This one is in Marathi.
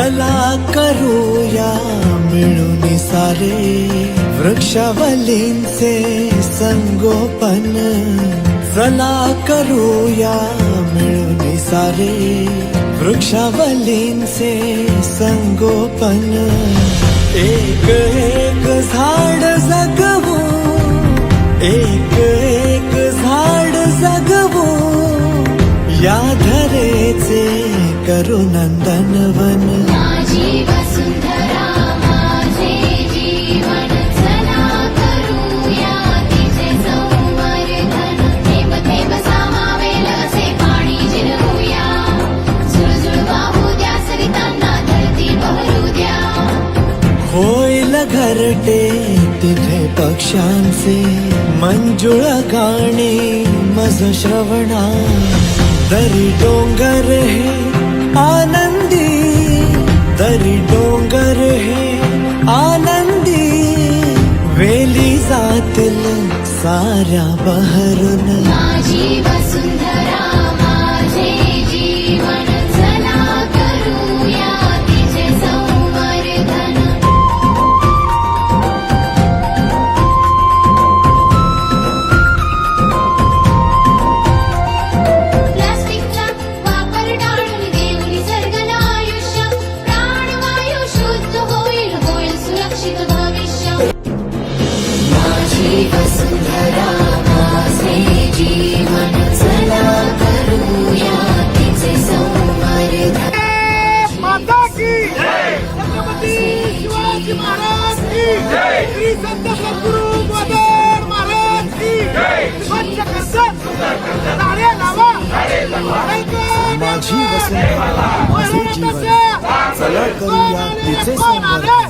चला करूया मिळून सारे वृक्षावलींचे संगोपन. चला करूया मिळून सारे वृक्षावलींचे संगोपन. एक एक झाड जगवू, एक एक झाड जगवू, या धरेचे करू नंदनवन. माझी वसुंधरा माझे जीवन, चला करूया तिचे संवर्धन. थेंब थेंब सामावेल असे पाणी जिरवूया, झुळझुळ वाहू द्या सरितांना धरती बहरू द्या. होईल घरटे तिथे पक्ष्यांचे मंजुळ गाणे मज श्रवणा. दरी डोंगर हे आनंदी, दरी डोंगर हे आनंदी, वेली जातील साऱ्या बहरून. माझी वसुंधरा माझे जीवन, चला करूया तिचे संवर्धन. प्लास्टिकचा वापर टाळून देऊ निसर्गाला आयुष्य, प्राणवायू शुद्ध होईल, होईल सुरक्षित भविष्य. माझी वसुंधरा माझे जीवन, चला करूया तिचे संवर्धन. माता की जय, छत्रपती शिवाजी महाराज की जय, श्री संत सद्गुरु बोधन महाराज की जय. स्वच्छ कर्तन झाडे लावा, माझी वसुंधरा माझे जीवन, चला करूया तिचे संवर्धन.